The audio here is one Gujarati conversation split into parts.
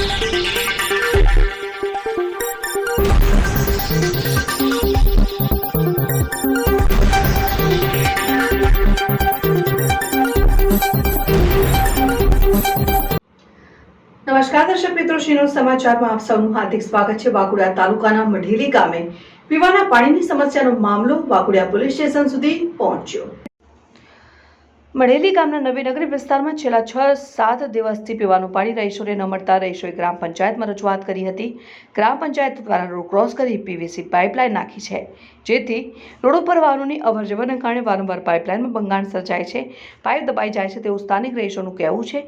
નમસ્કાર દર્શક મિત્રો, શ્રીનો સમાચારમાં આપ સૌનું હાર્દિક સ્વાગત છે। વાઘોડિયા તાલુકાના મઢેલી ગામે પીવાના પાણીની સમસ્યાનો મામલો વાઘોડિયા પોલીસ સ્ટેશન સુધી પહોંચ્યો। મઢેલી ગામના નવીનગરી વિસ્તારમાં છેલ્લા 6-7 દિવસથી પીવાનું પાણી રહીશોને ન મળતા રહીશોએ ગ્રામ પંચાયતમાં રજૂઆત કરી હતી। ગ્રામ પંચાયત દ્વારા રોડ ક્રોસ કરી પીવીસી પાઇપલાઇન નાખી છે, જેથી રોડ ઉપર વાહનોની અવરજવરને કારણે વારંવાર પાઇપલાઇનમાં ભંગાણ સર્જાય છે, પાઇપ દબાઈ જાય છે તેવું સ્થાનિક રહીશોનું કહેવું છે।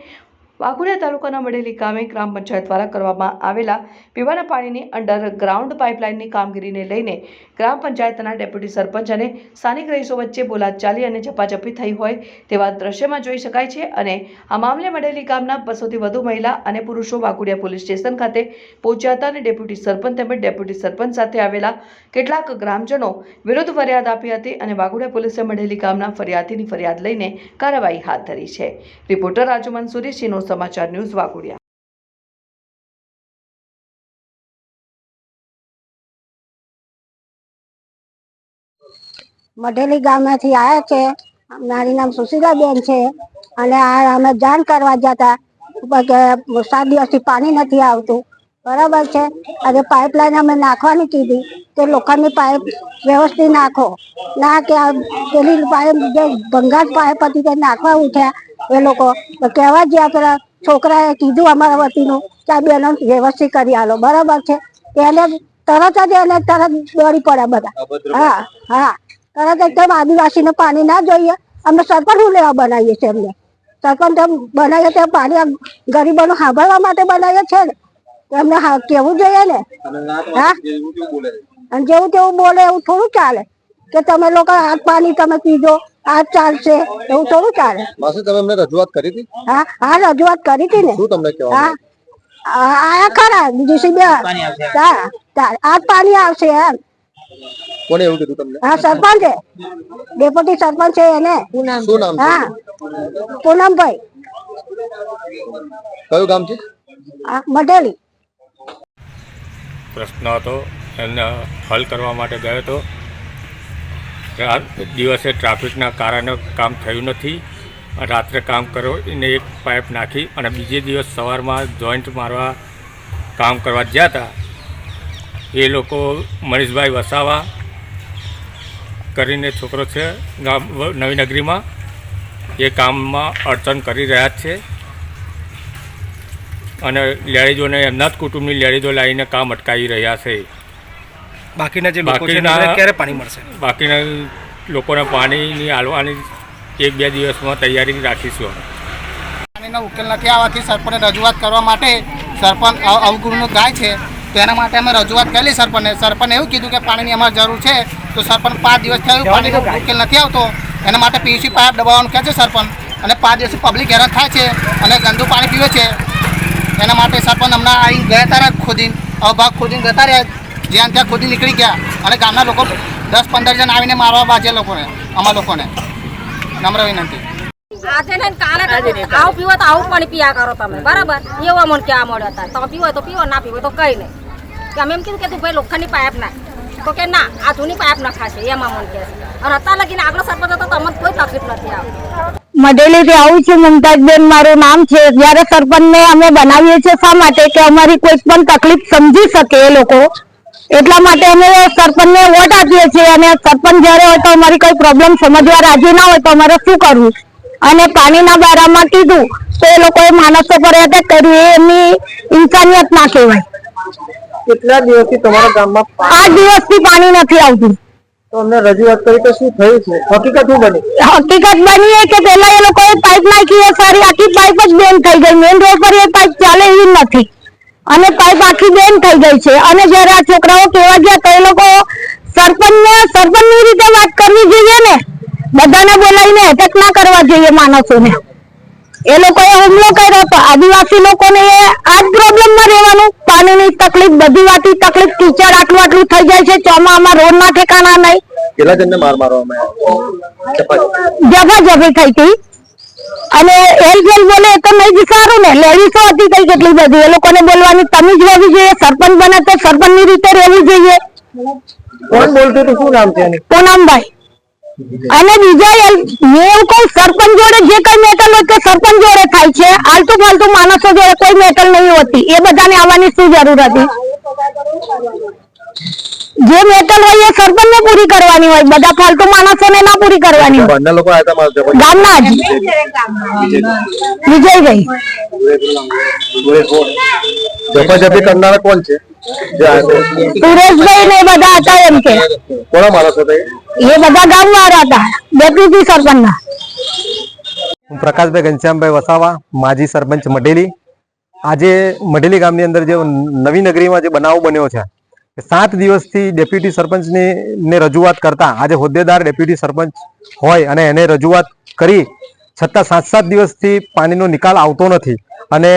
વાઘોડિયા તાલુકાના મઢેલી ગામે ગ્રામ પંચાયત દ્વારા કરવામાં આવેલા પીવાના પાણીની અંડરગ્રાઉન્ડ પાઇપલાઇનની કામગીરીને લઈને ગ્રામ પંચાયતના ડેપ્યુટી સરપંચ અને સ્થાનિક રહીશો વચ્ચે બોલાચાલી અને ઝપાઝપી થઈ હોય તેવા દ્રશ્યમાં જોઈ શકાય છે। અને આ મામલે મઢેલી ગામના 200થી વધુ મહિલા અને પુરુષો વાઘોડિયા પોલીસ સ્ટેશન ખાતે પહોંચ્યા હતા અને ડેપ્યુટી સરપંચ તેમજ ડેપ્યુટી સરપંચ સાથે આવેલા કેટલાક ગ્રામજનો વિરુદ્ધ ફરિયાદ આપી હતી અને વાઘોડિયા પોલીસે મઢેલી ગામના ફરિયાદીની ફરિયાદ લઈને કાર્યવાહી હાથ ધરી છે। રિપોર્ટર રાજુ મંસૂરી, શ્રીનો સમાચાર ન્યૂઝ, વાઘોડિયા। મઢેલી ગામમાંથી આવ્યા છે। મારું નામ સુશીલાબેન છે અને આ અમે જાણ કરવા જતા કે 7 દિવસથી પાણી નથી આવતું, બરાબર છે। આજે પાઇપલાઇન અમે નાખવાની કીધી કે લોખંડની પાઇપ વ્યવસ્થિત નાખો, ના કે પેલી પાઇપ જે ભંગાર પાઇપ હતી તે નાખવા ઉઠ્યા એ લોકો તો કહેવા ગયા પેલા છોકરાએ કીધું અમારા વતીનું કે આ બેનો વ્યવસ્થિત કરી આલો, બરાબર છે। એને તરત જ દોડી પડ્યા બધા। હા હા, તરત એકદમ આદિવાસીને પાણી ના જોઈએ, અમે સરપંચ લેવા બનાવીએ છીએ। એમને સરપંચ બનાવીએ તે પાણી ગરીબોનું સાંભળવા માટે બનાવીએ છે ને, એમને કેવું જોઈએ ને। હા, અને જેવું તેવું બોલે એવું થોડું ચાલે કે તમે લોકો આ પાણી તમે પીજો આ ચાલશે, એવું થોડું ચાલે। તમે અમને રજૂઆત કરી હતી? હા હા, રજૂઆત કરી હતી ને। શું તમને કહેવા? હા, આયા ખરા જીસીબી આ પાણી આવશે એમ। કોણે એવું કીધું તમને? હા, સરપંચ ડેપ્યુટી સરપંચ છે એને। શું નામ છે? હા, પૂનમભાઈ। કયું ગામ છે? મઢેલી। પ્રશ્ન હતો એને હલ કરવા માટે ગયો હતો। રાત દિવસે ટ્રાફિકના કારણે કામ થયું નથી, રાત્રે કામ કરો એને એક પાઇપ નાખી અને બીજે દિવસ સવારમાં જોઈન્ટ મારવા કામ કરવા ગયા હતા। એ લોકો મનીષભાઈ વસાવા કરીને છોકરો છે ગામ નવીનગરીમાં, એ કામમાં અડચણ કરી રહ્યા જ છે અને લેડીઝોને એમના જ કુટુંબની લેડીઝો લાવીને કામ અટકાવી રહ્યા છે। બાકીના જે લોકો છે ક્યારે પાણી મળશે? બાકીના લોકોને પાણીની આલવાની 1-2 દિવસમાં તૈયારી રાખીશું। પાણીનો ઉકેલ નથી આવવાથી સરપંચને રજૂઆત કરવા માટે સરપંચ અવગુણનું ગાય છે, તેના માટે અમે રજૂઆત કરેલી સરપંચને। સરપંચે એવું કીધું કે પાણીની અમારે જરૂર છે, તો સરપંચ 5 દિવસ થયું પાણીનો ઉકેલ નથી આવતો, એના માટે પીવીસી પાઇપ દબાવવાનું કહે છે સરપંચ, અને 5 દિવસથી પબ્લિક હેરાન થાય છે અને ગંદુ પાણી પીવે છે। એના માટે સરપંચ હમણાં અહીં ગયા હતા ખોદીને, ભાગ ખોદીને જતા રહ્યા, જ્યાં ત્યાં ખોદી નીકળી ગયા અને ગામના લોકો 10-15 જણ આવીને મારવા બાજે લોકોને, અમારા લોકોને નમ્ર વિનંતી। આજે ને કાલે આવું પીવો તો આવું પાણી પીયા કરો તમે, બરાબર? એવું અમને ક્યાં મળ્યો હતા, તમે પીવો તો પીવો, ના પીવો તો કઈ નહીં। કે અમે એમ કીધું કે તું ભાઈ લોખંડની પાઇપ નાખ, તો કે ના આ જૂની પાઇપ નખાશે, એમાં મને કહે છે। અને અત્યારે લગીને આગળ સરપંચ હતો તો અમને કોઈ તકલીફ નથી આવતી। મઢેલીથી આવું છું, મુમતાજબેન મારું નામ છે। જયારે સરપંચને અમે બનાવીએ છીએ શા માટે કે અમારી કોઈ પણ તકલીફ સમજી શકે એ લોકો, એટલા માટે અમે સરપંચને વોટ આપીએ છીએ। અને સરપંચ જયારે હોય તો અમારી કોઈ પ્રોબ્લેમ સમજવા રાજી ના હોય તો અમારે શું કરવું? અને પાણીના બારામાં કીધું તો એ લોકોએ માણસો પર એટેક કર્યું, એ એમની ઇન્સાનિયત ના કહેવાય। કેટલા દિવસથી તમારા ગામમાં 8 દિવસથી પાણી નથી આવતું। તો અમને રજૂઆત કરી તો શું થયું છે? હકીકત શું બની? હકીકત બની કે પેલા એ લોકોએ પાઇપ નાખી, સારી આખી પાઇપ જ બેન થઈ ગઈ, મેઇન રોડ પર એ પાઇપ ચાલે એવી નથી અને પાઇપ આખી બેન થઈ ગઈ છે। અને જયારે આ છોકરાઓ કહેવા ગયા તો એ લોકો સરપંચની રીતે વાત કરવી જોઈએ ને, બધાને બોલાવીને એટેક ના કરવા જોઈએ માણસોને। એ લોકોએ હુમલો કર્યો તો આદિવાસી લોકોને આ જ પ્રોબ્લેમમાં રહેવાનું, પાણીની તકલીફ, બધી વાતની તકલીફ, કીચડ આટલું થઈ જાય છે, ચોમામાં રોડના ઠેકાણા નહીં। કેટલા જણને મારવામાં આવ્યા? ઝપાઝપી થઈ હતી। અને એલ બોલે તો નહીં વિચારું ને, લેડીઝો હતી કઈ કેટલી બધી, એ લોકોને બોલવાની તમીજ હોવી જોઈએ. સરપંચ બને તો સરપંચ ની રીતે રહેવું જોઈએ. કોણ બોલતું હતું, શું નામ છે એનું? પૂનમભાઈ. અને બીજા મેં એવું કહું, સરપંચ જોડે જે કઈ મેટલ હોય તે સરપંચ જોડે થાય છે. આલતુ ફાલતુ માણસો જોડે કોઈ મેટલ નહીં હોતી. એ બધાને આવવાની શું જરૂર હતી? જે મેટલ હોય એ સરપંચ ને પૂરી કરવાની હોય, બધા ફાલતુ માણસો ને ના પૂરી કરવાની હોય. બંને લોકો આવ્યા હતા ગામના જ વિજયભાઈ. ઝપાઝપી કરનારા કોણ છે? સુરેશભાઈ ને એ બધા હતા. એમ કે કોના માણસો હતા? એ બધા ગામ વાળા હતા, ડેપ્યુટી સરપંચ ના. હું પ્રકાશભાઈ ઘનશ્યામભાઈ વસાવા, માજી સરપંચ મઢેલી. આજે મઢેલી ગામની અંદર જે નવી નગરીમાં જે બનાવ બન્યો છે, 7 દિવસથી ડેપ્યુટી સરપંચને રજૂઆત કરતા, આજે હોદ્દેદાર ડેપ્યુટી સરપંચ હોય અને એને રજૂઆત કરી છતાં 7 દિવસથી પાણીનો નિકાલ આવતો નથી. અને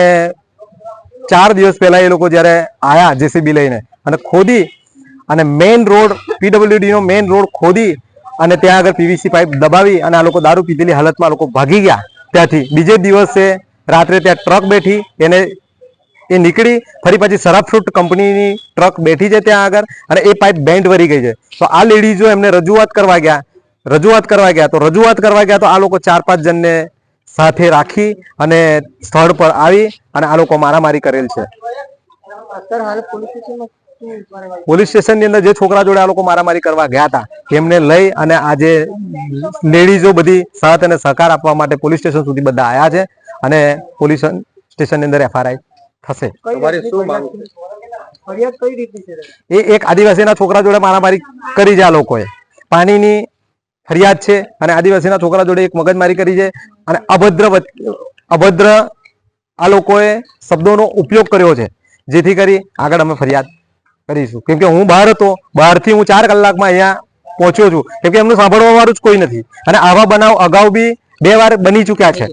4 દિવસ પહેલા એ લોકો જ્યારે આયા જેસીબી લઈને અને ખોદી અને મેઇન રોડ, પીડબ્લ્યુડી નો મેઇન રોડ ખોદી અને ત્યાં આગળ પીવીસી પાઇપ દબાવી અને આ લોકો દારૂ પીધેલી હાલતમાં લોકો ભાગી ગયા ત્યાંથી. બીજે દિવસે રાત્રે ત્યાં ટ્રક બેઠી, એ નીકળી ફરી પછી સરફ ફ્રૂટ કંપનીની ટ્રક બેઠી છે ત્યાં આગળ અને એ પાઇપ બેન્ડ વરી ગઈ છે. તો આ લેડીઝો એમને રજૂઆત કરવા ગયા તો આ લોકો 4-5 જણને સાથે રાખી અને સ્થળ પર આવી અને આ લોકો મારામારી કરેલ છે. પોલીસ સ્ટેશનની અંદર જે છોકરા જોડે આ લોકો મારામારી કરવા ગયા હતા એમને લઈ અને આજે લેડીઝો બધી સાથ અને સહકાર આપવા માટે પોલીસ સ્ટેશન સુધી બધા આવ્યા છે અને પોલીસ સ્ટેશનની અંદર FRI થશે. એ એક આદિવાસીના છોકરા જોડે મારામારી કરી છે આ લોકોએ. પાણીની ફરિયાદ છે અને આદિવાસીના છોકરા જોડે એક મગજમારી કરી છે અને અભદ્ર આ લોકોએ શબ્દોનો ઉપયોગ કર્યો છે, જેથી કરી આગળ અમે ફરિયાદ કરીશું. કેમ કે હું બહાર હતો, બહારથી હું 4 કલાકમાં અહીંયા પહોંચ્યો છું, કેમ કે એમનું સાંભળવા વાળું જ કોઈ નથી. અને આવા બનાવ અગાઉ બી 2 વાર બની ચૂક્યા છે.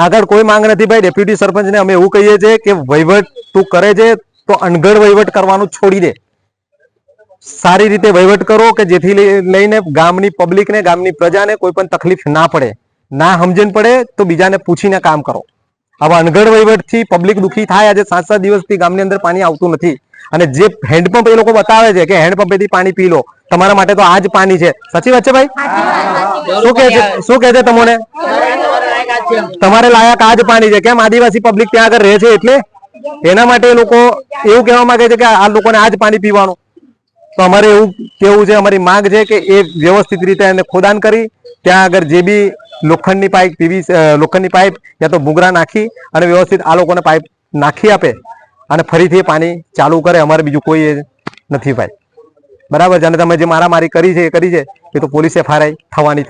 આગળ કોઈ માંગ નથી ભાઈ. ડેપ્યુટી સરપંચને અમે એવું કહીએ છીએ કે વહીવટ તું કરે છે તો અણઘડ વહીવટ કરવાનું છોડી દે. સારી રીતે વહીવટ કરો કે જેથી લઈને ગામની પબ્લિકને, ગામની પ્રજાને કોઈ પણ તકલીફ ના પડે. ના સમજણ પડે તો બીજાને પૂછીને કામ કરો. આવા અણઘડ વહીવટથી પબ્લિક દુખી થાય. આજે 7 દિવસથી ગામની અંદર પાણી આવતું નથી અને જે હેન્ડપંપ એ લોકો બતાવે છે કે હેન્ડપંપેથી પાણી પી લો, તમારા માટે તો આ જ પાણી છે. સાચી વાત છે ભાઈ? શું કહે છે તમને? તમારે લાયક આ જ પાણી છે. કેમ? આદિવાસી પબ્લિક ત્યાં આગળ રહે છે એટલે એના માટે એ લોકો એવું કહેવા માંગે છે કે આ લોકોને આ જ પાણી પીવાનું. તો અમારે એવું કેવું છે, અમારી માંગ છે કે એ વ્યવસ્થિત રીતે એને ખોદાણ કરી ત્યાં આગળ જે બી લોખંડની પાઇપ યા તો ભૂંગરા નાખી અને વ્યવસ્થિત આ લોકોને પાઇપ નાખી આપે અને ફરીથી પાણી ચાલુ કરે. અમારે બીજું કોઈ નથી ભાઈ. બરાબર છે? અને તમે જે મારામારી કરી છે એ તો પોલીસ FRI થવાની.